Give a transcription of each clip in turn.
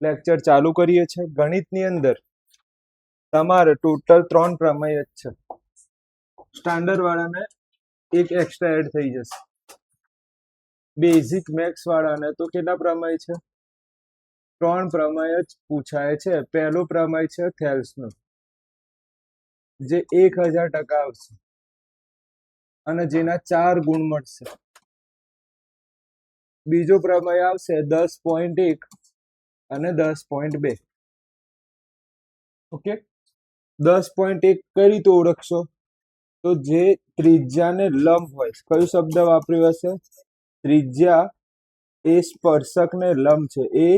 Lecture ચાલુ કરીએ છીએ. ગણિતની અંદર તમારે ટોટલ 3 પ્રમેય જ છે. સ્ટાન્ડર્ડ વાળાને એક એક્સ્ટ્રા એડ થઈ જશે. બેઝિક મેથ્સ વાળાને તો કેટલા પ્રમેય છે? 3 પ્રમેય જ પૂછાય છે. પહેલો પ્રમેય છે થેલ્સનો, જે 1000% આવશે અને જેના 4 ગુણ મળશે. બીજો પ્રમેય આવશે 10.1 અને 10.2. ઓકે, 10.1 કઈ રીતે ઓળખશો? તો જે ત્રિજ્યાને લંબ હોય, કયો શબ્દ વાપર્યો હશે? ત્રિજ્યા એ સ્પર્શકને લંબ છે. એ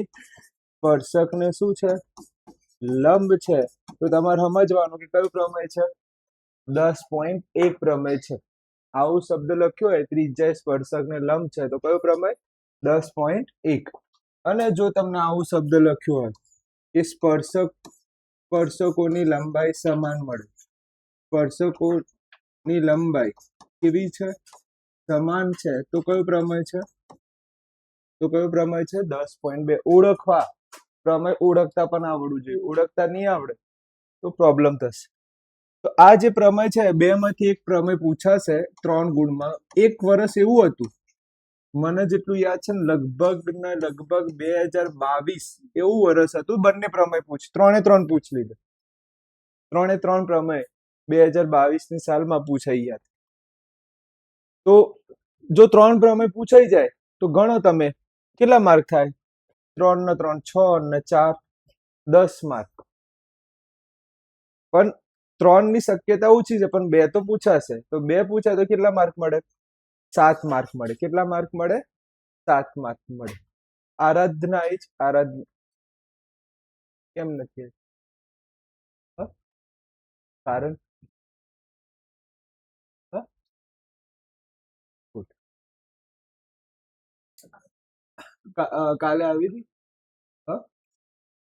સ્પર્શકને શું છે? લંબ છે. તો તમારે સમજવાનું કે કયું પ્રમેય છે? 10.1 પ્રમેય છે. આવું શબ્દ લખ્યો હોય, ત્રિજ્યા સ્પર્શકને લંબ છે, તો કયો પ્રમેય? 10.1. અને જો તમને આવું શબ્દ લખ્યો હોય કે સ્પર્શકોની લંબાઈ સમાન મળે, સ્પર્શકોની લંબાઈ કેવી છે? સમાન છે. તો કયો પ્રમેય છે? તો કયો પ્રમેય છે? 10.2. ઓળખવા, પ્રમેય ઓળખતા પણ આવડવું જોઈએ. ઓળખતા નહીં આવડે તો પ્રોબ્લેમ થશે. તો આ જે પ્રમેય છે, 2 માંથી એક પ્રમેય પૂછાશે 3 ગુણમાં. એક વર્ષ એવું હતું, મને જેટલું યાદ છે ને, લગભગ 2022 એવું વર્ષ હતું. બંને પ્રમેય ત્રણે ત્રણ પૂછી લીધા. 3 પ્રમેય 2022 ની સાલમાં પૂછાઈ ગયા. તો જો 3 પ્રમેય પૂછાઈ જાય તો ગણો તમે કેટલા માર્ક થાય? 3 ને 3 6 ને 4 10 માર્ક. પણ 3 ની શક્યતા ઓછી છે, પણ 2 તો પૂછાશે. તો 2 પૂછાય તો કેટલા માર્ક મળે? 7 માર્ક મળે. કેટલા માર્ક મળે? 7 માર્ક મળે. આરાધના જ આરાધના કેમ નથી? કારણ કાલે આવી હતી?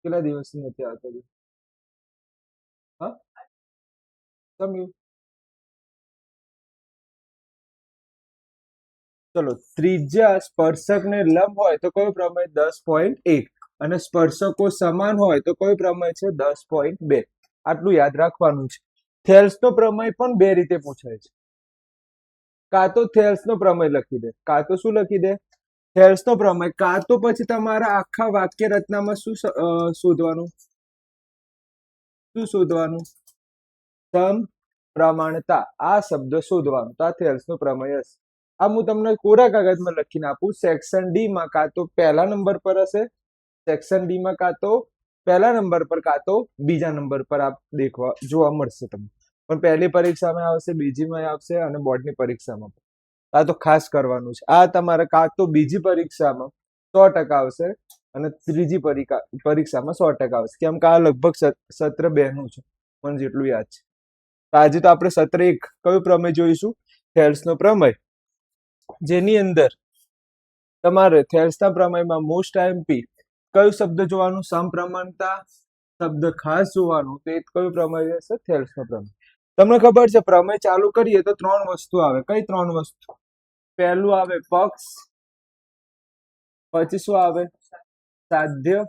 કેટલા દિવસની નથી આવતી? સમજ્યું? ચલો, ત્રિજ્યા સ્પર્શકને લંબ હોય તો કયો પ્રમેય? 10.1. અને સ્પર્શકો સમાન હોય તો કયો પ્રમેય છે? 10.2. આટલું યાદ રાખવાનું છે. થેલ્સનો પ્રમેય પણ 2 રીતે પૂછાય છે. કાં તો થેલ્સનો પ્રમેય લખી દે, કાં તો શું લખી દે? થેલ્સનો પ્રમેય. કાં તો પછી તમારા આખા વાક્ય રચનામાં શું શોધવાનું? શું શોધવાનું? સમપ્રમાણતા. આ શબ્દ શોધવાનો. તો આ થેલ્સનો પ્રમેય હશે. આ હું તમને કોરા કાગળમાં લખીને આપું. સેક્શન ડી માં કાં તો પહેલા નંબર પર હશે, સેક્શન ડી માં કાં તો પહેલા નંબર પર કાં તો બીજા નંબર પર આપ જોવા મળશે તમને. પણ પહેલી પરીક્ષામાં આવશે, બીજીમાં આવશે અને બોર્ડની પરીક્ષામાં. આ તો ખાસ કરવાનું છે. આ તમારે કાં તો બીજી પરીક્ષામાં 100% આવશે અને ત્રીજી પરીક્ષામાં 100% આવશે. કેમ કે આ લગભગ સત્ર 2 નું છે, મને જેટલું યાદ છે. આજે તો આપણે સત્ર 1 કયો પ્રમેય જોઈશું? થેલ્સનો પ્રમેય. જેની અંદર તમારે થેલ્સના પ્રમેયમાં મોસ્ટ આઈએમપી કયો શબ્દ જોવાનું? સમપ્રમાણતા શબ્દ ખાસ જોવાનું. તો કયો પ્રમેય હશે? થેલ્સનો પ્રમેય. તમને ખબર છે, પ્રમેય ચાલુ કરીએ તો 3 વસ્તુ આવે. કઈ 3 વસ્તુ? પહેલું આવે પક્ષ, પછી શું આવે? સાધ્ય,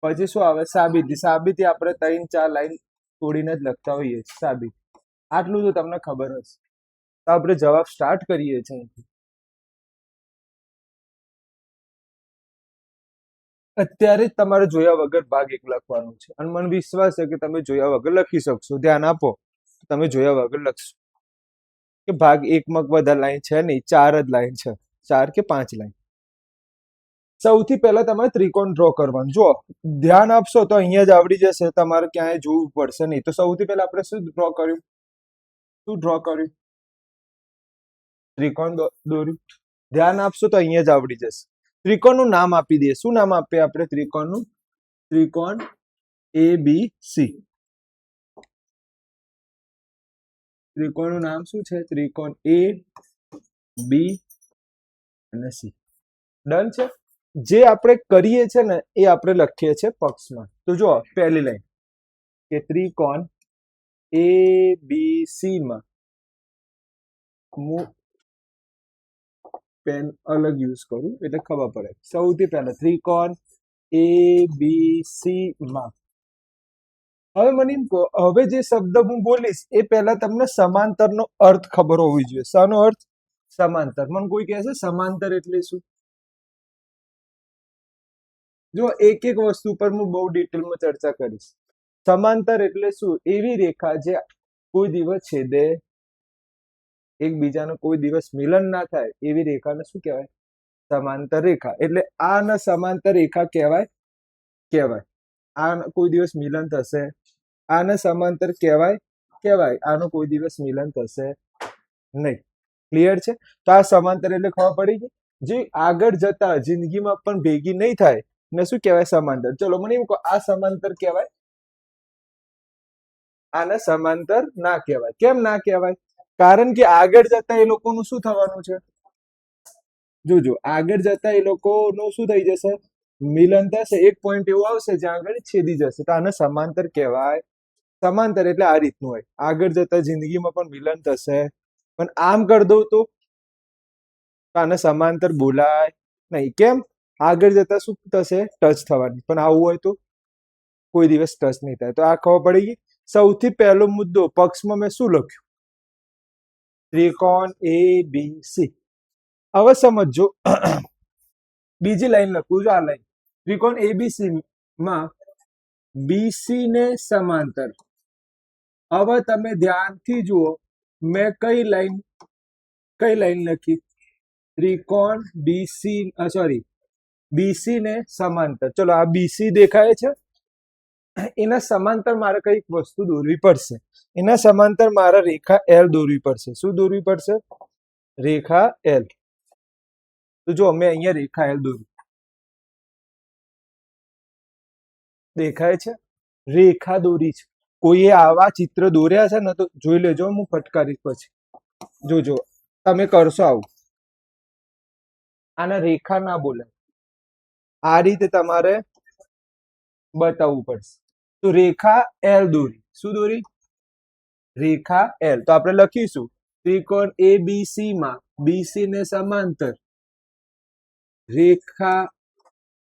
પછી શું આવે? સાબિતી. સાબિતી આપણે 3-4 લાઈન તોડીને જ લખતા હોઈએ છીએ. સાબિતી. આટલું તો તમને ખબર હશે. તો આપણે જવાબ સ્ટાર્ટ કરીએ છીએ. અત્યારે જ તમારે જોયા વગર ભાગ 1 લખવાનું છે અને મને વિશ્વાસ છે કે તમે જોયા વગર લખી શકશો. ધ્યાન આપો, તમે જોયા વગર લખશો. કે ભાગ 1 માં બધા લાઈન છે નહીં, 4 જ લાઈન છે, 4 કે 5 લાઈન. સૌથી પહેલા તમારે ત્રિકોણ ડ્રો કરવાનું. જો ધ્યાન આપશો તો અહીંયા જ આવડી જશે, તમારે ક્યાંય જોવું પડશે નહીં. તો સૌથી પહેલા આપણે શું ડ્રો કર્યું? ત્રિકોણ દોર્યું. ધ્યાન આપશો તો અહીંયા જ આવડી જશે. ત્રિકોણનું નામ આપી દઈએ. શું નામ આપીએ આપણે ત્રિકોણનું? ત્રિકોણ ABC. ત્રિકોણનું નામ શું છે? ત્રિકોણ A, B અને C. ડન છે. જે આપણે કરીએ છીએ ને એ આપણે લખીએ છીએ પક્ષમાં. તો જો પહેલી લાઈન કે ત્રિકોણ ABC માં હું પેન અલગ યુઝ કરું એટલે ખબર પડે. સૌથી પહેલા ત્રિકોણ એ બી સી માં હવે મને એમ કહો, હવે જે શબ્દ હું બોલીશ એ પહેલા તમને સમાંતરનો અર્થ ખબર હોવી જોઈએ. શાનો અર્થ? સમાંતર. મને કોઈ કહે છે સમાંતર એટલે શું? જો એક એક વસ્તુ પર હું બહુ ડિટેલમાં ચર્ચા કરીશ. સમાંતર એટલે શું? એવી રેખા જે કોઈ દિવસ છેદે, એકબીજાનો કોઈ દિવસ મિલન ના થાય એવી રેખાને શું કહેવાય? સમાંતર રેખા. એટલે આને સમાંતર રેખા કહેવાય. આ કોઈ દિવસ મિલન થશે, આને સમાંતર કહેવાય. આનો કોઈ દિવસ મિલન થશે નહીં. ક્લિયર છે? તો આ સમાંતર એટલે ખબર પડી ગઈ. જે આગળ જતા જિંદગીમાં પણ ભેગી નહીં થાય ને શું કહેવાય? સમાંતર. ચલો મને એમ કહો, આ સમાંતર કહેવાય? આને સમાંતર ના કહેવાય. કેમ ના કહેવાય? કારણ કે આગળ જતા એ લોકોનું શું થવાનું છે? જોજો, આગળ જતા એ લોકોનું શું થઈ જશે? મિલન થશે. એક પોઈન્ટ એવો આવશે જ્યાં આગળ છેદી જશે, તો આને સમાંતર કહેવાય. સમાંતર એટલે આ રીતનું હોય, આગળ જતા જિંદગીમાં પણ મિલન થશે, પણ આમ કરી દઉં તો આને સમાંતર બોલાય નહીં. કેમ? આગળ જતા શું થશે? ટચ થવાની. પણ આવું હોય તો કોઈ દિવસ ટચ નહીં થાય. તો આ ખબર પડી ગઈ. સૌથી પહેલો મુદ્દો, પક્ષમાં મેં શું લખ્યું? ત્રિકોણ એ બી સી. હવે સમજો, બીજી લાઈન લખું છું. આ લાઈન ત્રિકોણ એબીસી માં બીસી ને સમાંતર. હવે તમે ધ્યાનથી જુઓ, મેં કઈ લાઈન લખી? ત્રિકોણ બીસી ને સમાંતર. ચલો, આ બીસી દેખાય છે, એના સમાંતર મારે કઈક વસ્તુ દોરવી પડશે. એના સમાંતર મારે રેખા એલ દોરવી પડશે. શું દોરવી પડશે? રેખા એલ. તો જો અમે અહીંયા રેખા એલ દોરી, દેખાય છે? રેખા દોરી છે. કોઈએ આવા ચિત્ર દોર્યા છે ને તો જોઈ લેજો, હું ફટકારીશ પછી. જોજો, તમે કરશો આવું. આને રેખા ના બોલાય, આ રીતે તમારે બતાવવું પડશે. તો રેખા એલ દોરી. શું દોરી? રેખા એલ. તો આપણે લખીશું ત્રિકોણ એ બી સી માં બીસી ને સમાંતર રેખા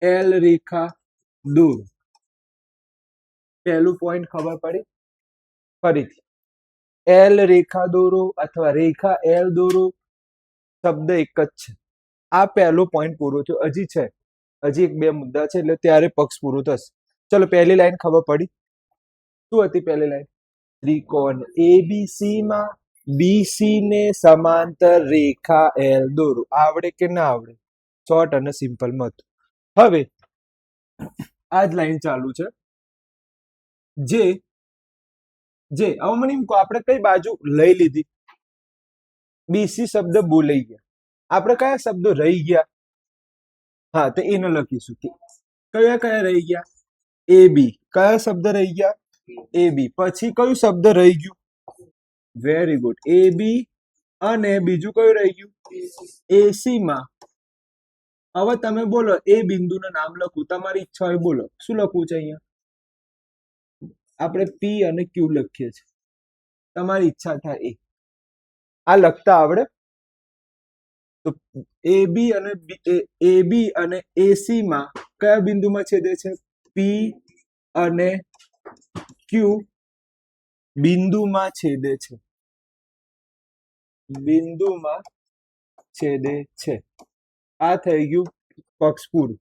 એલ રેખા દોર. પહેલું પોઈન્ટ ખબર પડી? ફરીથી, એલ રેખા દોરો અથવા રેખા એલ દોરો, શબ્દ એક જ છે. આ પહેલો પોઈન્ટ પૂરો થયો. હજી છે, હજી એક બે મુદ્દા છે, એટલે ત્યારે પક્ષ પૂરો થશે. ચલો, પહેલી લાઈન ખબર પડી? શું હતી પહેલી લાઈન? ત્રિકોણ એબીસી માં બીસી ને સમાંતર રેખા એલ દોરો. આવડે કે ના આવડે? શોર્ટ અને સિમ્પલ મત. હવે આ જ લાઈન ચાલુ છે. જે હવે મને એમ કહો, આપણે કઈ બાજુ લઈ લીધી? બીસી શબ્દ બોલાઈ ગયા. આપણે કયા શબ્દો રહી ગયા? હા, તો એને લખીશું. કયા કયા રહી ગયા? એ બી. કયા શબ્દ રહી ગયા? એ બી. પછી કયું શબ્દ રહી ગયું? વેરી ગુડ, એ બી. અને બીજું કયું રહી ગયું? એસી માં. હવે તમે બોલો, એ બિંદુનું નામ લખું, તમારી ઈચ્છા હોય બોલો. શું લખવું છે અહીંયા? આપણે પી અને ક્યુ લખીએ છીએ, તમારી ઈચ્છા થાય એ. આ લખતા આવડે? તો એ બી અને એસી માં કયા બિંદુમાં છેદે છે? પી અને ક્યુ બિંદુમાં છેદે છે. બિંદુમાં છેદે છે. આ થઈ ગયું પક્ષ પૂરું.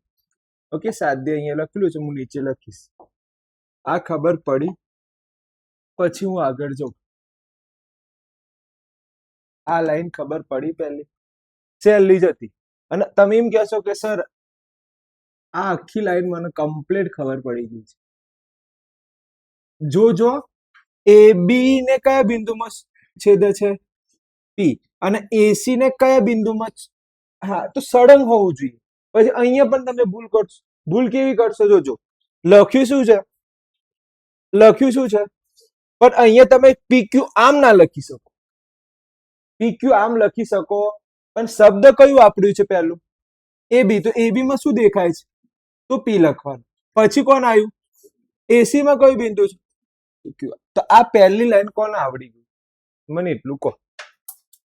ઓકે, સાધ્ય અહીંયા લખેલું છે, હું નીચે લખીશ. આ ખબર પડી પછી હું આગળ જાઉં. આ લાઈન ખબર પડી પહેલી? સહેલી જ હતી. અને તમે એમ કહેશો કે સર આ આખી લાઈન મને કમ્પ્લીટ ખબર પડી ગઈ છે. જો એ બી ને કયા બિંદુમાં છેદે છે? પી. અને એસી ને કયા બિંદુમાં? હા, તો સળંગ હોવું જોઈએ. પછી અહીંયા પણ તમે ભૂલ કરશો. ભૂલ કેવી કરશો? જોજો, લખ્યું શું છે? પણ અહીંયા તમે પીક્યુ આમ ના લખી શકો. પીક્યુ આમ લખી શકો, પણ શબ્દ કયું વાપર્યું છે પહેલું? એ બી. તો એ બી માં શું દેખાય છે? તો પી લખવાનું. પછી કોણ આવ્યું? એસી માં કયું બિંદુ છે? તો આ પહેલી લાઈન કોને આવડી ગઈ? મને એટલું કહો.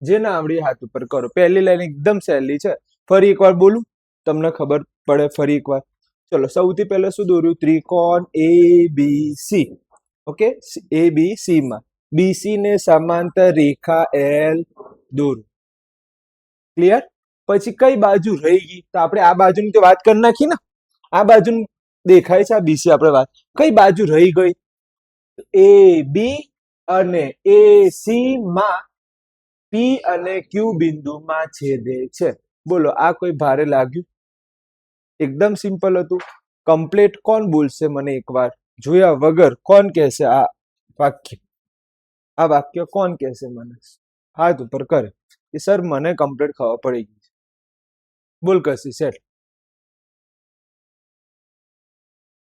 જે ના આવડી હાથ ઉપર કરો. પહેલી લાઈન એકદમ સહેલી છે. ફરી એકવાર બોલું, તમને ખબર પડે. ફરી એકવાર, ચલો સૌથી પહેલા શું દોર્યું? ત્રિકોણ એ બી સી. ઓકે, એ બી સી માં બીસી ને સમાંતર રેખા એલ દોરો. ક્લિયર? પછી કઈ બાજુ રહી ગઈ? તો આપણે આ બાજુની તો વાત કરી નાખી ને. આ બાજુ દેખાય છે આ બીસી, આપણે વાત કઈ બાજુ રહી ગઈ? એ બી અને એ સી માં પી અને ક્યુ બિંદુમાં છેદે છે. બોલો, આ કોઈ ભારે લાગ્યું? એકદમ સિમ્પલ હતું. કમ્પ્લીટ કોણ બોલશે મને એકવાર જોયા વગર? કોણ કહેશે આ વાક્ય? આ વાક્ય કોણ કહેશે મને? હાથ ઉપર કરે કે સર મને કમ્પ્લીટ ખબર પડી ગઈ. બોલ કશી સેટ.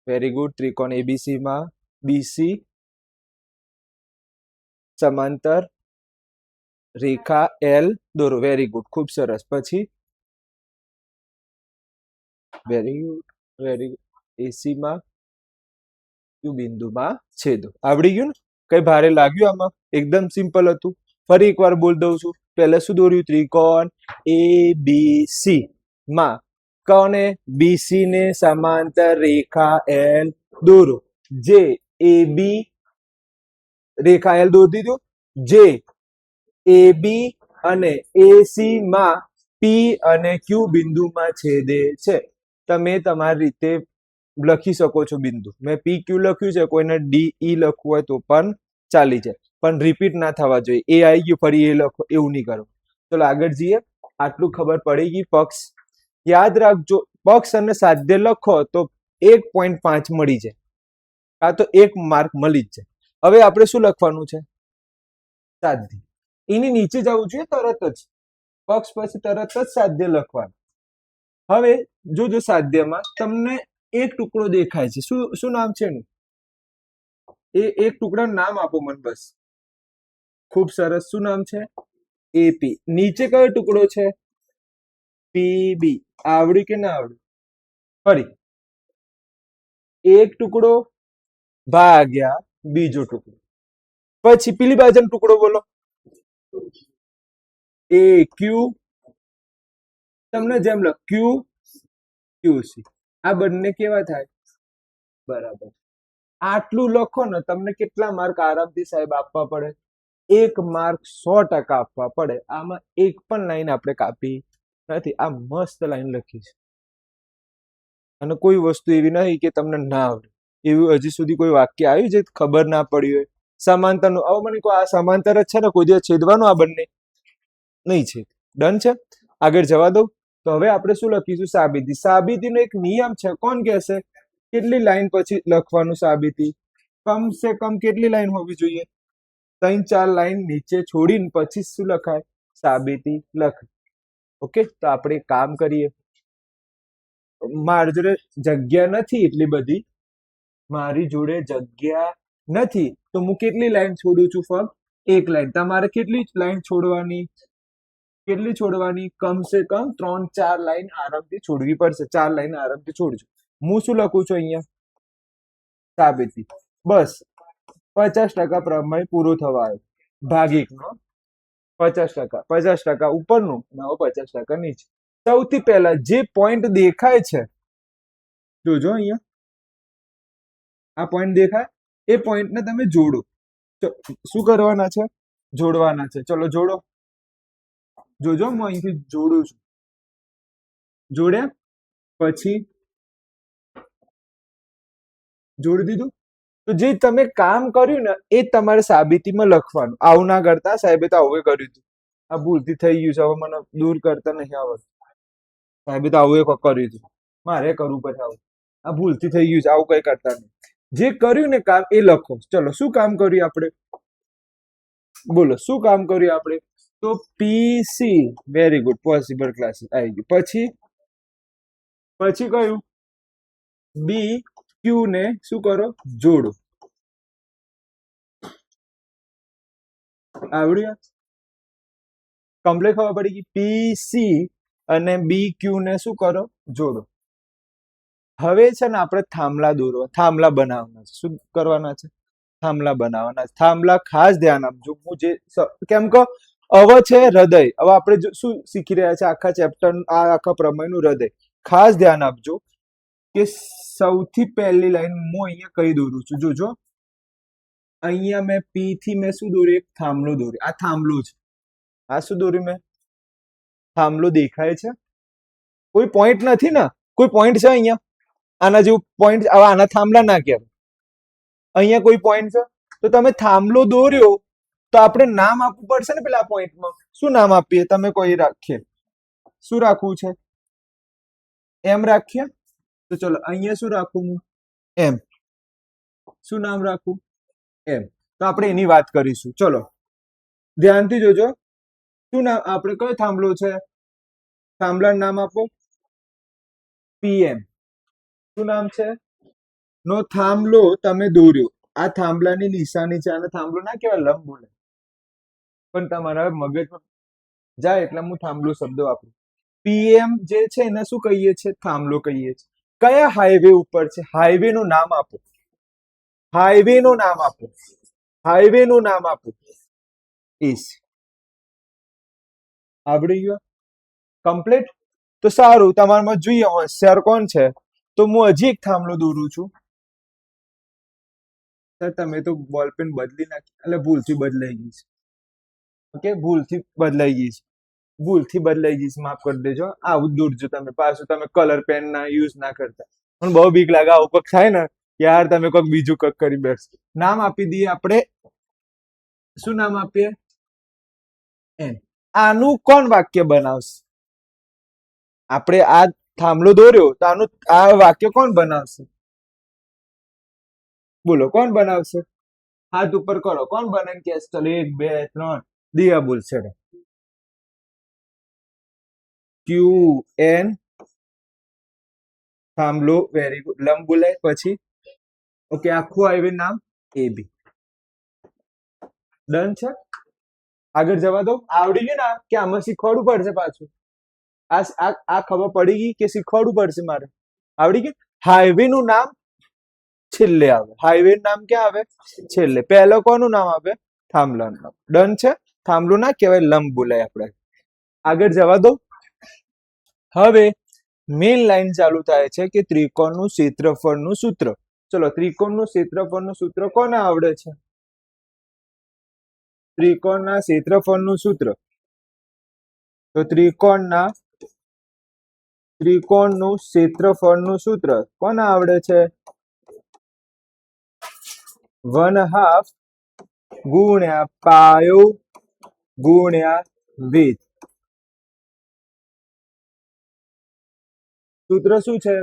Very good. ત્રિકોણ એબીસી માં બીસી સમાંતર રેખા એલ દોરો. વેરી ગુડ, ખૂબ સરસ. પછી વેરી ગુડ, વેરી ગુડ. એસી માં ક્યુ બિંદુમાં છેદો. આવડી ગયું ને? કઈ ભારે લાગ્યું આમાં? એકદમ સિમ્પલ હતું. ફરી એકવાર બોલ દઉં છું. પહેલા શું દોર્યું? ત્રિકોણ એ બી સી માં કોને? બીસી ને સમાંતર રેખા એલ દોરો. જે એ બી રેખા એલ દોરી દીધું. જે એ બી અને એસી માં પી અને ક્યુ બિંદુમાં છેદે છે. તમે તમારી રીતે લખી શકો છો બિંદુ. મેં પી ક્યુ લખ્યું છે, કોઈને ડી ઈ લખવું હોય તો પણ ચાલી જાય, પણ રિપીટ ના થવા જોઈએ. એ આવી ગયું ફરી એ લખો, એવું નહીં કરો. ચલો આગળ જઈએ. આટલું ખબર પડી ગઈ. પક્ષ યાદ રાખજો, પક્ષ અને સાધ્ય લખો તો 1.5 મળી જાય, કાં તો 1 માર્ક મળી જ જાય. હવે આપણે શું લખવાનું છે? સાધ્ય. એની નીચે જવું જોઈએ તરત જ. પક્ષ પછી તરત જ સાધ્ય લખવાનું. હવે જોજો, સાધ્યમાં તમને એક ટુકડો દેખાય છે. શું નામ છે એનું? એ એક ટુકડાનું નામ આપો મને બસ. ખૂબ સરસ. શું નામ છે? એપી. નીચે કયો ટુકડો છે? પીબી. આવડ્યું કે ના આવડ્યું? ફરી એક ટુકડો ભાગ્યા બીજો ટુકડો. પછી પેલી બાજુનો ટુકડો બોલો. એ ક્યુ. તમને જેમ લખ ક્યુ ક્યુસી. આ બંને કેવા થાય? બરાબર. આટલું લખો ને, તમને કેટલા માર્ક આરામથી સાહેબ આપવા પડે? 1 માર્ક 100% આપવા પડે. આમાં એક પણ લાઈન આપણે કાપી નથી. આ મસ્ત લાઈન લખી છે. અને કોઈ વસ્તુ એવી નહીં કે તમને ના આવડે. એવું હજી સુધી કોઈ વાક્ય આવ્યું છે ખબર ના પડી હોય? સમાંતર નું આવો મને કહો, આ સમાંતર જ છે ને? કોઈ દિવસ છેદવાનું આ બંને નહીં છે. ડન છે? આગળ જવા દઉં. તો હવે આપણે શું લખીશું? સાબિતી. સાબિતીનો એક નિયમ છે. કોણ કહેશે? કેટલી લાઈન પછી લખવાનું સાબિતી? કમ સે કમ કેટલી લાઈન હોવી જોઈએ? 3-4 લાઈન નીચે છોડીને પછી શું લખાય? સાબિતી લખ. ઓકે, તો આપણે કામ કરીએ. મારી જોડે જગ્યા નથી એટલી બધી. મારી જોડે જગ્યા નથી તો હું કેટલી લાઈન છોડું છું? ફક્ત 1 લાઈન. તમારે કેટલી લાઈન છોડવાની? કેટલી છોડવાની? કમસે કમ 3-4 લાઈન આરામથી છોડવી પડશે. 4 લાઈન આરામથી છોડજો. હું શું લખું છું અહીંયા? સાબિતી. બસ 50% પ્રમેય પૂરો થવા આવ્યો. ભાગિકનો 50%. 50% ઉપરનું અને 50% નીચે. સૌથી પહેલા જે પોઈન્ટ દેખાય છે, જોજો અહીંયા આ પોઈન્ટ દેખાય, એ પોઈન્ટને તમે જોડો. શું કરવાના છે? જોડવાના છે. ચલો જોડો. જોજો, હું અહીંથી જોડું છું. જોડ્યા પછી જોડી દીધું. તો જે તમે કામ કર્યું ને એ તમારે સાબિતીમાં લખવાનું. આવું ના કરતા, સાહેબે તો આવું કર્યું હતું, આ ભૂલથી થઈ ગયું છે, હવે મને દૂર કરતા નહીં આવડતું. સાહેબે તો આવું કર્યું હતું, મારે કરવું પડે આવું. આ ભૂલથી થઈ ગયું છે, આવું કઈ કરતા નહીં. જે કર્યું ને કામ એ લખો. ચલો શું કામ કર્યું આપણે? બોલો શું કામ કર્યું આપણે? તો PC. Very good. Possible classes આવી ગયું. પછી કયું? બી ક્યુ ને શું કરો? જોડો. આવડ્યું? કમ્પ્લીટ ખબર પડી ગઈ. પીસી અને બી ક્યુ ને શું કરો? જોડો. હવે છે ને આપણે થાંભલા દોરવા, થાંભલા બનાવવાના છે. શું કરવાના છે? થાંભલા બનાવવાના છે. થાંભલા ખાસ ધ્યાન આપજો. હું જે કેમ કે અવ છે હૃદય. હવે આપણે શું શીખી રહ્યા છે? આખા ચેપ્ટર, આ આખા પ્રમેયનું હૃદય. ખાસ ધ્યાન આપજો. કે સૌથી પહેલી લાઈન હું અહીંયા કઈ દોરું છું, જોજો અહીંયા મેં પી થી મેં શું દોર્યું, એક થાંભલો દોર્યો. આ થાંભલો છે. આ શું દોર્યું મેં? થાંભલો દેખાય છે? કોઈ પોઈન્ટ નથી ને? કોઈ પોઈન્ટ છે અહીંયા? આના જેવું પોઈન્ટ આના થાંભલા ના કહેવાય. અહીંયા કોઈ પોઈન્ટ છે? તો તમે થાંભલો દોર્યો તો આપણે નામ આપવું પડશે ને પેલા પોઈન્ટમાં. શું નામ આપીએ? તમે કોઈ રાખીએ. શું રાખવું છે? એમ રાખીએ. તો ચલો અહીંયા શું રાખું હું? એમ. શું નામ રાખું? એમ. તો આપણે એની વાત કરીશું. ચલો ધ્યાનથી જોજો. શું નામ? આપણે કયો થાંભલો છે? થાંભલાનું નામ આપો. પીએમ. શું નામ છે? નો થાંભલો તમે દોર્યો. આ થાંભલાની નિશાની છે. આને થાંભલો ના કહેવાય, લંબ બોલે. પણ તમારા મગજમાં જાય એટલે હું થાંભલો શબ્દ વાપરું. પીએમ જે છે એને શું કહીએ છીએ? થાંભલો કહીએ છીએ. કયા હાઈવે ઉપર છે? હાઈવે નું નામ આપો. હાઈવે નું નામ આપો. હાઈવે નું નામ આપો. ઈસ આવડી ગયો? કમ્પ્લીટ? તો સારું, તમારામાં જોઈએ હોશિયાર કોણ છે. તો હું હજી એક થાંભલો દોરું છું. સર તમે તો બોલપેન બદલી નાખી, એટલે ભૂલથી બદલાઈ ગઈ છે. ઓકે, ભૂલથી બદલાઈ ગઈ છે. ભૂલથી બદલાઈ ગઈ છે, માફ કરી દેજો. આવું જ દોરજો તમે. પાછું તમે કલર પેન ના યુઝ ના કરતા. પણ બહુ બીક લાગે આવું કંઈક થાય ને, યાર તમે કોઈક બીજું કંઈક કરી બેસશો. નામ આપી દઈએ આપણે. શું નામ આપીએ? એમ. આનું કોણ વાક્ય બનાવશે? આપણે આ થાંભલો દોર્યો તો આનું આ વાક્ય કોણ બનાવશે? બોલો કોણ બનાવશે? હાથ ઉપર કરો. કોણ બનાવીને કે ચલો 1 2 3 દિયા બોલશે. ક્યુ એન થાંભલો. Very good. લંબ બોલાય પછી. ઓકે, આખું હાઈવે નામ એબી. ડન છે? આગળ જવા દો. આવડી ગયું ને? કે આમાં શીખવાડવું પડશે પાછું? આ ખબર પડી ગઈ કે શીખવાડવું પડશે મારે? આવડી ગયું? હાઈવે નું નામ છેલ્લે આવે. હાઈવે નું નામ ક્યાં આવે? છેલ્લે. પહેલો કોનું નામ આવે? થાંભલાનું નામ. ડન છે? થાંભલો ના કહેવાય, લંબ બોલાય. આપણે આગળ જવા દો. હવે મેઇન લાઈન ચાલુ થાય છે કે ત્રિકોણનું ક્ષેત્રફળનું સૂત્ર. ચલો, ત્રિકોણનું ક્ષેત્રફળનું સૂત્ર કોને આવડે છે? ત્રિકોણના ક્ષેત્રફળનું સૂત્ર. તો ત્રિકોણનું ક્ષેત્રફળનું સૂત્ર કોને આવડે છે? 1/2 ગુણ્યા પાયો ગુણ્યા વેધ. સૂત્ર શું છે?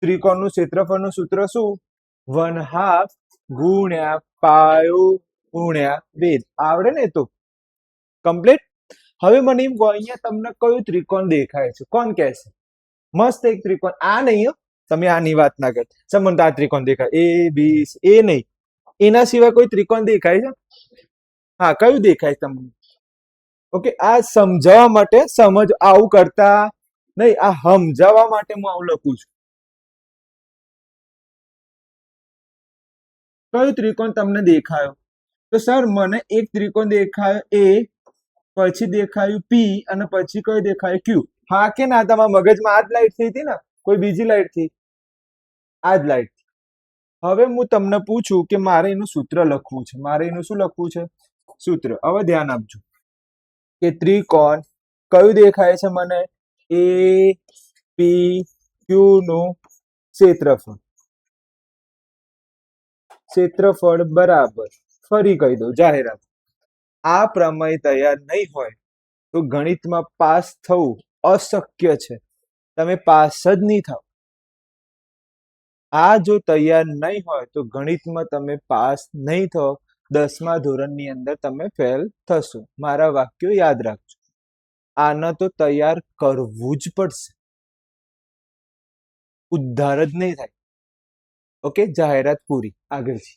ત્રિકોણનું ક્ષેત્રફળનું સૂત્ર શું? 1/2 ગુણ્યા પાયો ગુણ્યા વેધ. આવડે ને? તો કમ્પ્લીટ. હવે મને એમ કહો, અહીંયા તમને કયું ત્રિકોણ દેખાય છે? કોણ કહેશે? મસ્ત એક ત્રિકોણ. આ નહીં, તમે આની વાત ના કરતા. સંબંધ આ ત્રિકોણ દેખાય, એ બી એ નહીં. એના સિવાય કોઈ ત્રિકોણ દેખાય છે? હા, કયું દેખાય તમને? ઓકે, આ સમજાવવા માટે, સમજ આવું કરતા નહીં, આ સમજાવવા માટે હું આવું લખું છું. કયું ત્રિકોણ તમને દેખાયો? તો સર મને એક ત્રિકોણ દેખાયો એ, પછી દેખાયું પી, અને પછી કયું દેખાયું? ક્યુ. હા કે ના? તમારા મગજમાં આ જ લાઈટ થઈ હતી ને? કોઈ બીજી લાઈટ થી? આ જ લાઈટ. હવે હું તમને પૂછું કે મારે એનું સૂત્ર લખવું છે. મારે એનું શું લખવું છે? સૂત્ર. હવે ધ્યાન આપજો કે ત્રિકોણ કયું દેખાય છે મને? એ પી ક્યુ નું ક્ષેત્રફળ. ક્ષેત્રફળ બરાબર. ફરી કહી દઉં જાહેરાત. આ પ્રમેય તૈયાર નહીં હોય તો ગણિતમાં પાસ થવું અશક્ય છે. તમે પાસ જ નહીં થાવ. આ જો તૈયાર નહીં હોય તો ગણિતમાં તમે પાસ નહીં થાવ. 10મા ધોરણની અંદર તમે ફેલ થશો. મારા વાક્યો યાદ રાખજો. આને તો તૈયાર કરવું જ પડશે. ઉદ્ધાર જ નહીં થાય. ઓકે, જાહેરાત પૂરી. આગળથી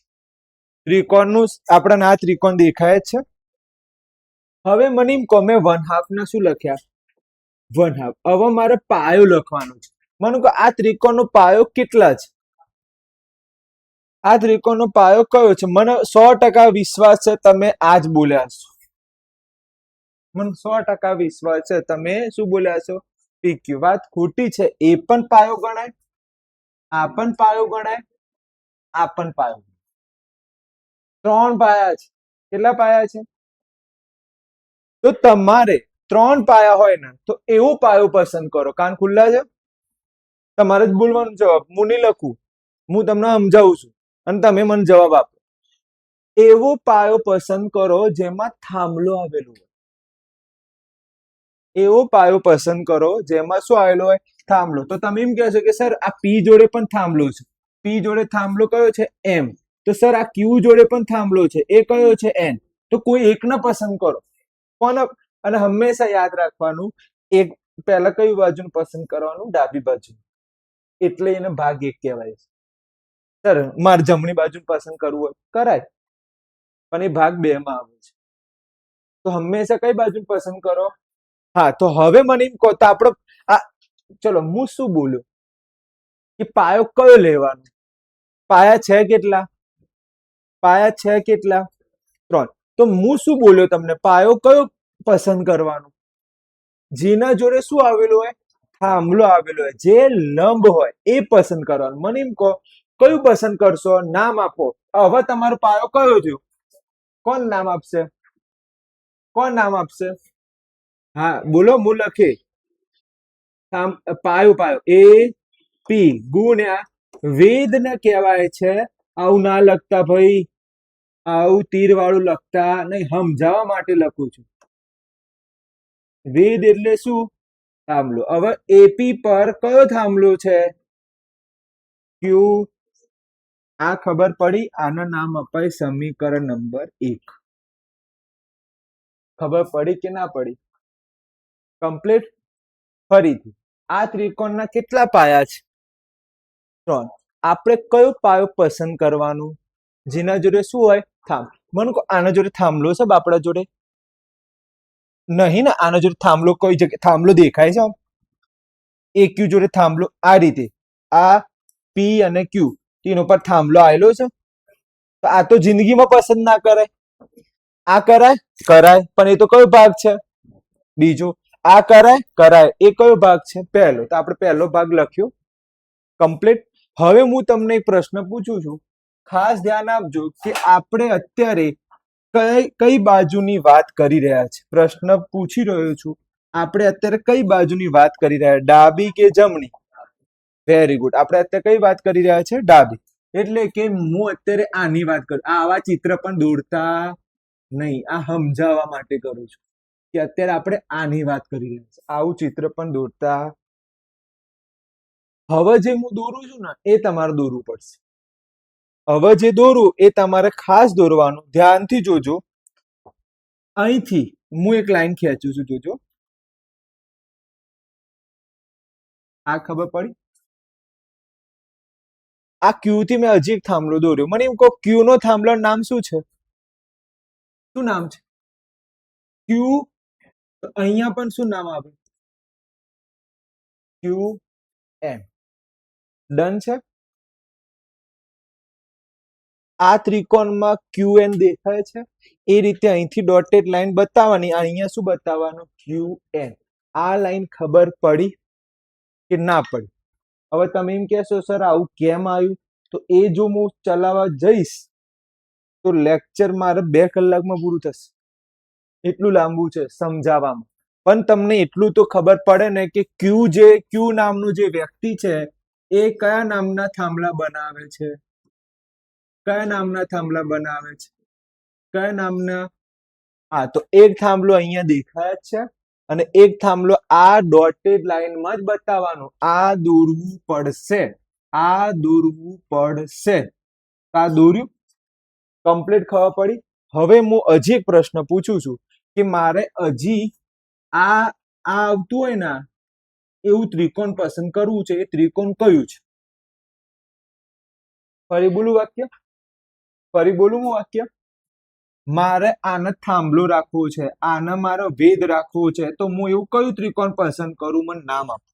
ત્રિકોણનું આપણને આ ત્રિકોણ દેખાય જ છે. હવે મને એમ કહો, મેં 1/2 ના શું લખ્યા? 1/2. હવે મારે પાયો લખવાનો છે. મને કહો આ ત્રિકોણનો પાયો કેટલા છે? આ ત્રિકોણનો પાયો કયો છે? મને 100% વિશ્વાસ છે તમે આ જ બોલ્યા છો. મને 100% વિશ્વાસ છે તમે શું બોલ્યા છો? PQ. વાત ખોટી છે. એ પણ પાયો ગણાય. આ પણ પાયો ગણાય, આ પણ પાયો. 3 પાયા છે. કેટલા પાયા છે? તો તમારે 3 પાયા હોય ને તો એવો પાયો પસંદ કરો. કાન ખુલ્લા છે? તમારે જ બોલવાનો જવાબ. હું નહીં લખું, હું તમને સમજાવું છું અને તમે મને જવાબ આપો. એવો પાયો પસંદ કરો જેમાં થાંભલો આવેલો હોય. એવો પાયો પસંદ કરો જેમાં શું આવેલો હોય? થાંભલો. તો તમે એમ કહેશો કે સર આ પી જોડે પણ થાંભલો છે. પી જોડે થાંભલો કયો છે? એમ. તો સર આ ક્યુ જોડે પણ થાંભલો છે, એ કયો છે? એન. તો કોઈ એકને પસંદ કરો. કોને? અને હંમેશા યાદ રાખવાનું, એક પહેલા કઈ બાજુ પસંદ કરવાનું? ડાબી બાજુ. એટલે એને ભાગ એક કહેવાય છે. સર મારે જમણી બાજુ પસંદ કરવું હોય કરાય, પણ એ ભાગ 2 માં આવે છે. તો હંમેશા કઈ બાજુ પસંદ કરો? હા, તો હવે મને એમ કહો તો આપણો આ ચલો હું શું બોલ્યો કે પાયો કયો લેવાનો? પાયા છે કેટલા? પાયા છે કેટલા? 3. તો હું શું બોલ્યો તમને? પાયો કયો પસંદ કરવાનો? જેના જોડે શું આવેલું હોય? થાંભલો આવેલો હોય, જે લંબ હોય એ પસંદ કરવાનો. મને એમ કહો કયું પસંદ કરશો? નામ આપો. હવે તમારો પાયો કયો થયો? કોણ નામ આપશે? કોણ નામ આપશે? હા બોલો, હું લખે. પાયો પાયો એ પી ગુણ્યા વેદ ને કહેવાય છે. આવું ના લખતા ભાઈ, આવું તીર વાળું લખતા નહીં, સમજાવવા માટે લખું છું. વેદ એટલે શું? થાંભલો. હવે એપી પર કયો થાંભલો છે? ક્યુ. આ ખબર પડી. આના નામ અપાય સમીકરણ નંબર 1. ખબર પડી કે ના પડી? કમ્પ્લીટ. ફરીથી આ ત્રિકોણના કેટલા પાયા છે? 3. આપણે કયો પાયો પસંદ કરવાનું? જેના જોડે શું હોય? મને આના જોડે થાંભલો છે આપણા જોડે? નહીં ને. આના જોડે થાંભલો કઈ જગ્યાએ? થાંભલો દેખાય છે? એ ક્યુ જોડે થાંભલો આ રીતે, આ પી અને ક્યુ એનો પર થાંભલો આવેલો છે. તો આ તો જિંદગીમાં પસંદ ના કરાય. આ કરાય? કરાય. પણ એ તો કયો ભાગ છે? બીજો. આ કરાય? કરાય. એ કયો ભાગ છે? પહેલો. તો આપણે પહેલો ભાગ લખ્યો. કમ્પ્લીટ. હવે હું તમને એક પ્રશ્ન પૂછું છું, ખાસ ધ્યાન આપજો કે આપણે અત્યારે કઈ બાજુની વાત કરી રહ્યા છે. પ્રશ્ન પૂછી રહ્યો છું, આપણે અત્યારે કઈ બાજુની વાત કરી રહ્યા? ડાબી કે જમણી? Very good. આપણે અત્યારે કઈ વાત કરી રહ્યા છે? ડાબી. એટલે કે હું અત્યારે આની વાત કરું. આવા ચિત્ર પણ દોરતા નહીં, આ સમજાવવા માટે કરું છું કે અત્યારે આપણે આની વાત કરી રહ્યા છીએ. આવું ચિત્ર પણ દોરતા. હવે જે હું દોરું છું ને એ તમારે દોરવું પડશે. હવે જે દોરું એ તમારે ખાસ દોરવાનું. ધ્યાનથી જોજો. અહીંથી હું એક લાઈન ખેંચું છું, જોજો. આ ખબર પડી? આ ક્યુ થી મેં હજી એક થાંભલો દોર્યો. મને એમ કહો ક્યુ નો થાંભલો નામ શું છે? શું નામ છે? ક્યુ. અહીંયા પણ શું નામ આવે? ક્યુ એન. ડન છે. આ ત્રિકોણમાં ક્યુ એન દેખાય છે? એ રીતે અહીંથી ડોટેડ લાઈન બતાવવાની. અહીંયા શું બતાવવાનું? ક્યુ એન. આ લાઈન ખબર પડી કે ના પડી? હવે તમે એમ કહેશો સર આવું કેમ આવ્યું? તો એ જો હું ચલાવવા જઈશ તો લેક્ચર મારે 2 કલાકમાં પૂરું થશે. એટલું લાંબુ છે સમજાવવામાં. પણ તમને એટલું તો ખબર પડે ને કે ક્યુ નામનું જે વ્યક્તિ છે એ કયા નામના થાંભલા બનાવે છે? કયા નામના થાંભલા બનાવે છે? કયા નામના? હા, તો એક થાંભલો અહીંયા દેખાય જ છે અને એક થાંભલો આ ડોટેડ લાઈનમાં જ બતાવવાનો. આ દોરવું પડશે. આ દોરવું પડશે. આ દોર્યું? કમ્પ્લીટ. ખબર પડી? હવે હું હજી એક પ્રશ્ન પૂછું છું કે મારે હજી આ આવતું હોય ને એવું ત્રિકોણ પસંદ કરવું છે. એ ત્રિકોણ કયું છે? ફરી બોલું વાક્ય? ફરી બોલું હું વાક્ય? મારે આને થાંભલો રાખવો છે, આને મારો વેદ રાખવો છે, તો હું એવું કયું ત્રિકોણ પસંદ કરું? મને નામ આપો.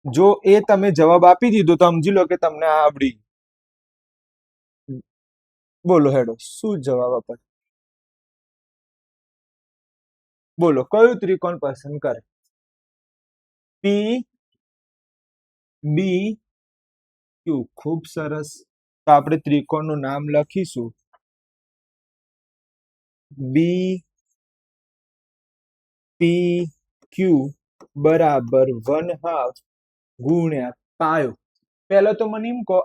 જો એ તમે જવાબ આપી દીધો તો સમજી લો કે તમને આવડી. બોલો હેડો, શું જવાબ આપે? બોલો કયું ત્રિકોણ પસંદ કરે? પી બી ક્યુ. ખૂબ સરસ. તો આપણે ત્રિકોણનું નામ લખીશું બી પી ક્યુ બરાબર 1/2 ગુણ્યા પાયો. પહેલા તો મને એમ કહો,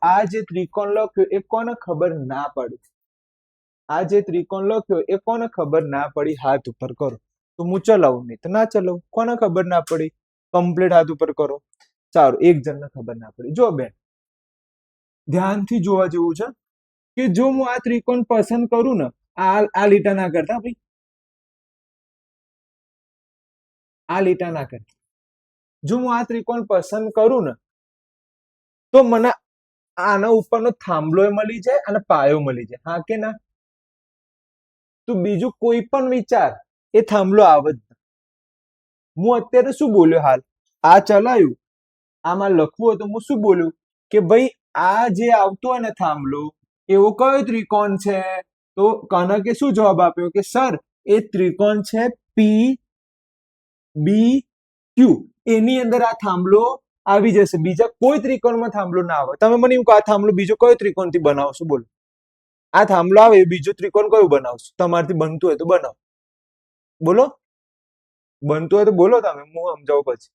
આ જે ત્રિકોણ લખ્યો એ કોને ખબર ના પડી? આ જે ત્રિકોણ લખ્યો એ કોને ખબર ના પડી? હાથ ઉપર કરો. તો હું ચલાવું, નહીં તો ના ચલાવું. કોને ખબર ના પડી? કમ્પ્લીટ હાથ ઉપર કરો. સારું, એક જણને ખબર ના પડી. જો બેન, ધ્યાનથી જોવા જેવું છે કે જો હું આ ત્રિકોણ પસંદ કરું ને, આ લીટા ના કરતા ભાઈ, આ લીટા ના કરતા. જો હું આ ત્રિકોણ પસંદ કરું ને, તો મને આના ઉપરનો થાંભલો મળી જાય અને પાયો મળી જાય. હા કે ના? તું બીજું કોઈ પણ વિચાર, એ થાંભલો આવે જ. હું અત્યારે શું બોલ્યો? હાલ આ ચલાયું, આમાં લખવું હોય તો હું શું બોલ્યું કે ભાઈ આ જે આવતો હોય ને થાંભલો, એવો કયો ત્રિકોણ છે? તો કનકે શું જવાબ આપ્યો કે સર એ ત્રિકોણ છે પી બી ક્યુ. એની અંદર આ થાંભલો આવી જશે. બીજા કોઈ ત્રિકોણમાં થાંભલો ના આવે. તમે મને એમ કહો, આ થાંભલો બીજો કયો ત્રિકોણથી બનાવશો? બોલો. આ થાંભલો આવે બીજો ત્રિકોણ કયું બનાવશો? તમારાથી બનતું હોય તો બનાવો. બોલો, બનતું હોય તો બોલો. તમે, હું સમજાવું પછી.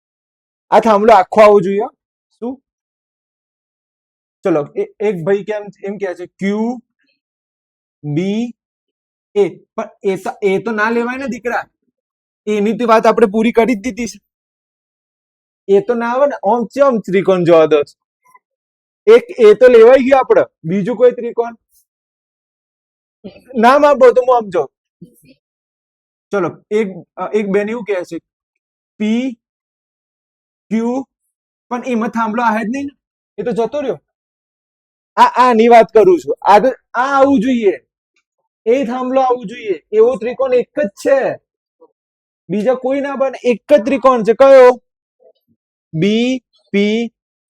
આ થાંભલો આખો આવવો જોઈએ. શું? ચલો, એક ભાઈ કેમ એમ કે છે ક્યુ બી એ, પણ એ તો ના લેવાય ને દીકરા. એની તો વાત આપણે પૂરી કરી જ દીધી છે. એ તો ના આવે ને. ઓમ ચમ ત્રિકોણ જોવા દો. એક એ તો લેવાઈ ગયો આપડે. બીજું કોઈ ત્રિકોણ નામ આપો તો હું સમજો. ચલો, એક બેન એવું કહે છે પી ક્યુ, પણ એમાં થાંભલો આવે જ નહીં ને, એ તો જતો રહ્યો. આની વાત કરું છું. આ તો આ આવવું જોઈએ, એ થાંભલો આવવું જોઈએ. એવો ત્રિકોણ એક જ છે, બીજા કોઈ ના બને. એક જ ત્રિકોણ છે. કયો? બી પી.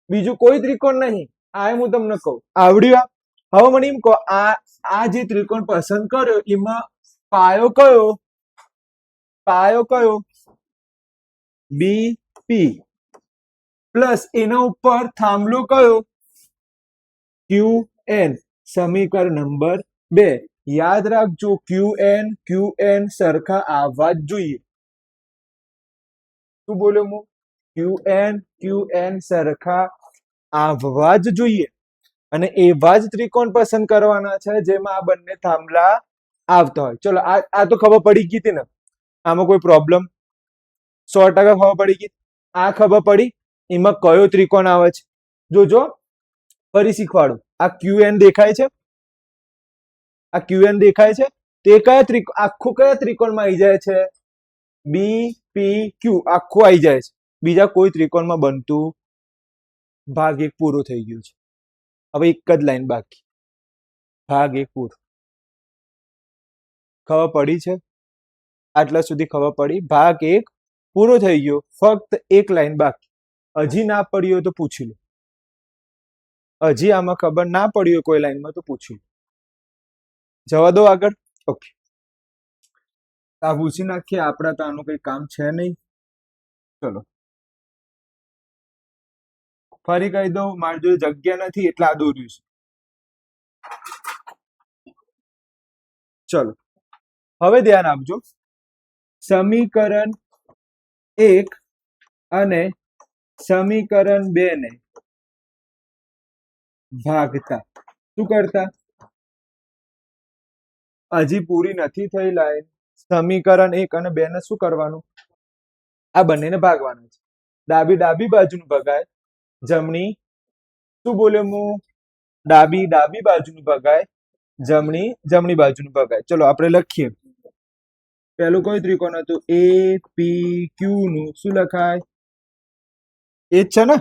બીજું કોઈ ત્રિકોણ નહીં. આ હું તમને કહું. આવડ્યું? હવે મને એમ કહો, આ જે ત્રિકોણ પસંદ કર્યો એમાં પાયો કયો? પાયો કયો? બી પી. પ્લસ એના ઉપર થાંભલો કયો? Q N. સમીકરણ નંબર 2. યાદ રાખજો, ક્યુ એન સરખા આવવા જ જોઈએ. શું બોલ્યો હું? ક્યુ એન સરખા આવવા જ જોઈએ. અને એવા જ ત્રિકોણ પસંદ કરવાના છે જેમાં આ બંને થાંભલા આવતા હોય. ચલો, આ તો ખબર પડી ગઈ હતી ને? આમાં કોઈ પ્રોબ્લેમ? 100% ખબર પડી ગઈ. આ ખબર પડી એમાં કયો ત્રિકોણ આવે છે. જોજો, ફરી શીખવાડું. આ ક્યુ એન દેખાય છે? આ ક્યુ એન દેખાય છે? તે કયા ત્રિકોણ, આખું કયા ત્રિકોણમાં આવી જાય છે? બી પી ક્યુ આખું આવી જાય છે. બીજા કોઈ ત્રિકોણમાં બનતું. ભાગ 1 પૂરો થઈ ગયો છે. હવે એક જ લાઈન બાકી. ભાગ 1 પૂરો. ખબર પડી છે? આટલા સુધી ખબર પડી? ભાગ 1 પૂરો થઈ ગયો. ફક્ત એક લાઈન બાકી. હજી ના પડી હોય તો પૂછી લો. હજી આમાં ખબર ના પડી હોય કોઈ લાઈનમાં તો પૂછી લો. જવા દો આગળ. ઓકે, આ પૂછી નાખીએ. આપણા તો આનું કઈ કામ છે નહીં. ચલો, ફરી કહી દઉં, મારી જોડે જગ્યા નથી એટલે આ દોર્યું છે. ચલો, હવે ધ્યાન આપજો. સમીકરણ 1 અને સમીકરણ 2 ને ભાગતા શું કરતા? હજી પૂરી નથી થઈ લાઈન. સમીકરણ 1 અને 2 ને શું કરવાનું? આ બંનેને ભાગવાના છે. ડાબી બાજુનું ભગાય, જમણી. શું બોલ્યો હું? ડાબી બાજુનું ભગાય, જમણી બાજુનું ભગાય. ચલો આપણે લખીએ. પેલું કયું ત્રિકોણ હતું? એ પી ક્યુ નું શું લખાય? એ જ છે ને?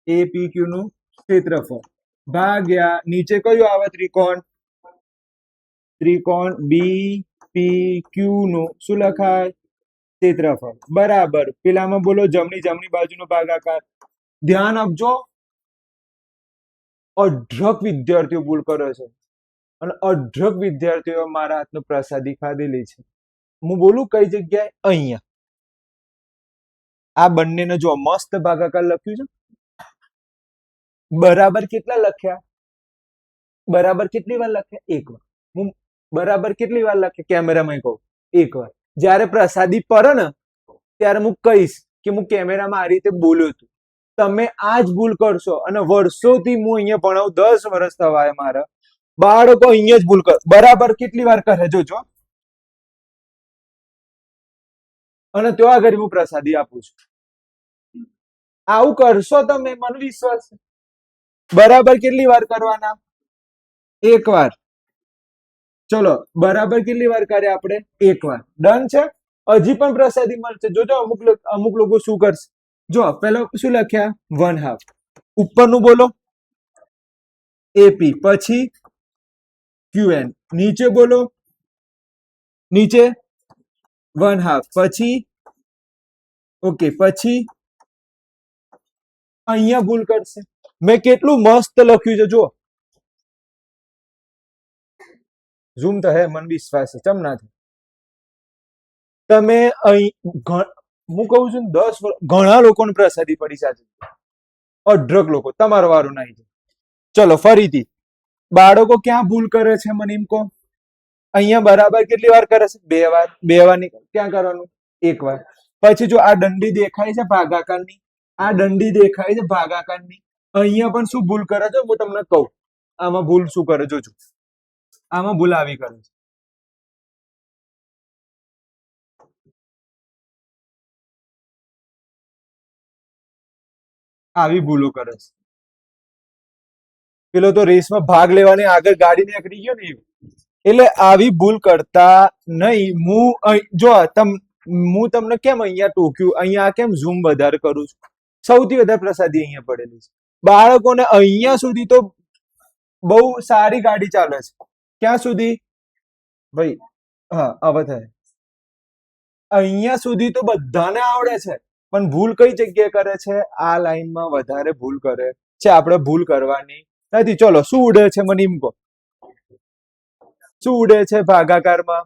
એ પી ક્યુ નું ક્ષેત્રફળ ભાગ્યા નીચે કયું આવે ત્રિકોણ? ત્રિકોણ બી પી ક્યુ નું શું લખાય? ક્ષેત્રફળ બરાબર. પેલામાં બોલો જમણી બાજુનો ભાગાકાર. ધ્યાન આપજો, અઢળક વિદ્યાર્થીઓ ભૂલ કરે છે અને અઢળક વિદ્યાર્થીઓ મારા હાથનો પ્રસાદી ખાધેલી છે. હું બોલું કઈ જગ્યાએ? અહીંયા. આ બંનેને જો મસ્ત ભાગાકાર લખ્યું છે. બરાબર કેટલા લખ્યા? બરાબર કેટલી વાર લખ્યા? એક વાર. હું બરાબર કેટલી વાર લખ્યા કેમેરામાં કહું? એક વાર. જ્યારે પ્રસાદી પડે ને ત્યારે હું કહીશ કે હું કેમેરામાં આ રીતે બોલ્યો છું. તમે આ જ ભૂલ કરશો અને વર્ષોથી હું અહીંયા ભણાવું, 10 વર્ષ થવાય મારા, બાળકો અહીંયા જ ભૂલ કરે. બરાબર કેટલી વાર કરે જોજો. અને તો આગળ હું પ્રસાદી આપું છું. આવું કરશો તમે, મને વિશ્વાસ છે. બરાબર કેટલી વાર કરવાના? એક વાર. ચલો બરાબર કેટલી વાર કરે આપણે? એક વાર. ડન છે. હજી પણ પ્રસાદી મળશે. જોજો અમુક લોકો શું કરશે. જો પેલો શું લખ્યા? 1/2. ઉપરનું બોલો એપી, પછી ક્યુએન. નીચે બોલો, નીચે 1/2, પછી ઓકે, પછી અહીંયા ભૂલ કરશે. મેં કેટલું મસ્ત લખ્યું છે જો. ઝૂમ તો હે, મને વિશ્વાસ છે. ચમ ના થાય. તમે અહીં હું કહું છું 10 વર્ષ ઘણા લોકોને પ્રસાદી પડી છે. અઢળક લોકો. તમારો વારો નહીં. ચલો ફરીથી. બાળકો ક્યાં ભૂલ કરે છે મને એમ કહો. અહીંયા બરાબર કેટલી વાર કરે છે? 2 વાર. 2 વાર ની ક્યાં કરવાનું? 1 વાર. પછી જો આ દંડી દેખાય છે ભાગાકારની, આ દંડી દેખાય છે ભાગાકારની, અહીંયા પણ શું ભૂલ કરે છે હું તમને કહું. આમાં ભૂલ શું કરે જોજો. આમાં ભૂલ આવી કરે છે. આવી ભૂલો કરે છે. પેલો તો રેસમાં ભાગ લેવાની આગળ ગાડી નીકળી ગયો ને. એટલે આવી ભૂલ કરતા નહીં. જો હું તમને કેમ અહીંયા ટોક્યું, અહીંયા કેમ ઝૂમ વધારે કરું છું? સૌથી વધારે પ્રસાદી અહીંયા પડેલી છે. બાળકોને અહીંયા સુધી તો બહુ સારી ગાડી ચાલે છે. ક્યાં સુધી ભાઈ? હા હવે થાય. અહીંયા સુધી તો બધાને આવડે છે, પણ ભૂલ કઈ જગ્યાએ કરે છે? આ લાઈનમાં વધારે ભૂલ કરે છે. આપણે ભૂલ કરવાની નથી. ચલો શું ઉડે છે મને એમ કહો. શું ઉડે છે ભાગાકારમાં?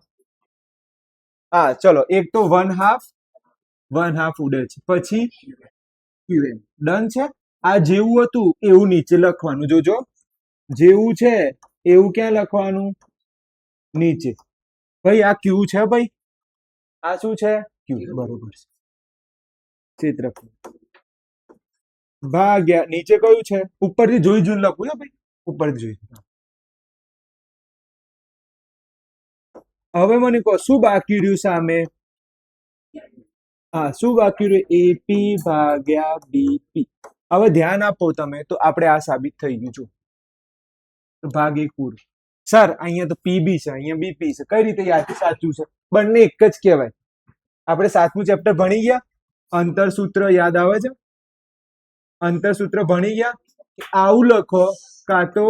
હા ચલો, એક તો 1/2 ઉડે છે. પછી ક્યુએન. ડન છે. આ જેવું હતું એવું નીચે લખવાનું. જોજો, જેવું છે એવું ક્યાં લખવાનું? નીચે. ભાઈ આ ક્યુ છે ભાઈ. આ શું છે? ક્યુ. બરોબર છે. ક્ષેત્રફળ ભાગ્યા નીચે કયું છે? ઉપરથી જોઈ જોઈને લખવું ને ભાઈ, ઉપરથી જોઈ. હવે મને કહો શું બાકી રહ્યું સામે? હા શું બાકી રહ્યું? એપી ભાગ્યા બીપી. હવે ધ્યાન આપો તમે તો આપણે આ સાબિત થઈ ગયું છું. ભાગ એક પૂરું. સર અહીંયા તો પીબી છે, અહીંયા બીપી છે. કઈ રીતે યાદ સાચું છે? બંને એક જ કહેવાય. આપણે 7મું ચેપ્ટર ભણી ગયા. અંતરસૂત્ર યાદ આવે છે? અંતરસૂત્ર ભણી ગયા. આવું લખો કાં તો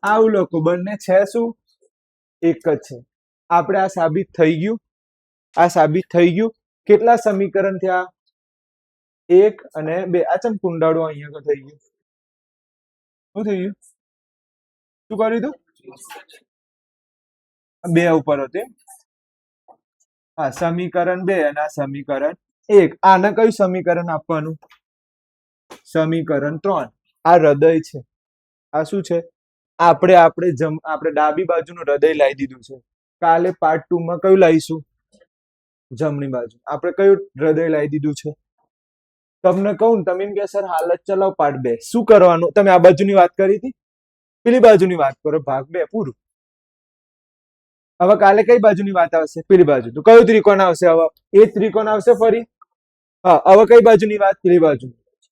આવું લખો, બંને છે શું? એક જ છે. આપણે આ સાબિત થઈ ગયું. આ સાબિત થઈ ગયું. કેટલા સમીકરણ થયા? 1 અને 2. આ ચમ કુંડાળું અહીંયા થઈ ગયું? શું થઈ ગયું? શું કર્યું તું? 2 ઉપર હતું. હા સમીકરણ 2 અને આ સમીકરણ 1. આને કયું સમીકરણ આપવાનું? સમીકરણ 3. આ હૃદય છે. આ શું છે? આપણે ડાબી બાજુનું હૃદય લાવી દીધું છે. કાલે પાર્ટ 2 માં કયું લાવીશું? જમણી બાજુ. આપણે કયું હૃદય લાવી દીધું છે? તમને કહું તમે એમ કે સર હાલ જ ચલાવો પાર્ટ 2. શું કરવાનું? તમે આ બાજુની વાત કરી હતી, પેલી બાજુની વાત કરો. ભાગ 2 પૂરું. હવે કાલે કઈ બાજુની વાત આવશે? પેલી બાજુ. તો કયું ત્રિકોણ આવશે? હવે એ ત્રિકોણ આવશે ફરી. હા હવે કઈ બાજુની વાત? પેલી બાજુ.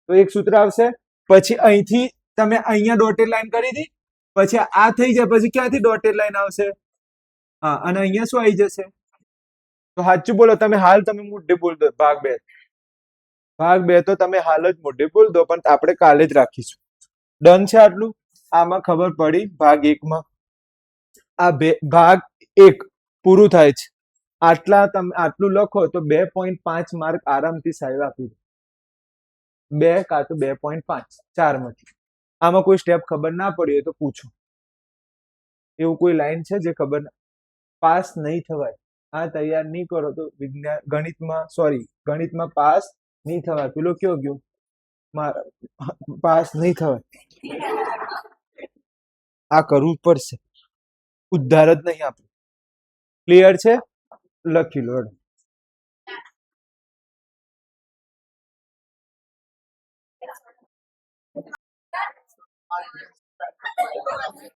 તો એક સૂત્ર આવશે. પછી અહીંથી તમે અહીંયા ડોટેડ લાઈન કરી હતી, પછી આ થઈ જાય, પછી ક્યાંથી ડોટેડ લાઈન આવશે? હા અને અહીંયા શું આવી જશે? તો સાચું બોલો તમે. હાલ તમે મોઢે બોલ દો ભાગ 2. ભાગ 2 તો તમે હાલ જ મોઢે બોલ દો, પણ આપણે કાલે જ રાખીશું. ડન છે આટલું? આમાં ખબર પડી. ભાગ 1 માં આ ભાગ 1 પૂરું થાય છે. આટલું લખો તો 2.5 માર્ક આરામથી સાહેબ આપી દે. 2 કાં તો 2.5, 4 માંથી. આમાં કોઈ સ્ટેપ ખબર ના પડી હોય તો પૂછો. એવું કોઈ લાઈન છે જે ખબર ના? પાસ નહીં થવાય. આ તૈયાર નહીં કરો તો ગણિતમાં પાસ નહીં થવાય. પેલો કયો ગયો? પાસ નહીં થવાય. આ કરવું પડશે, ઉદ્ધાર જ નહીં આપણું. ક્લિયર છે? લખી લો.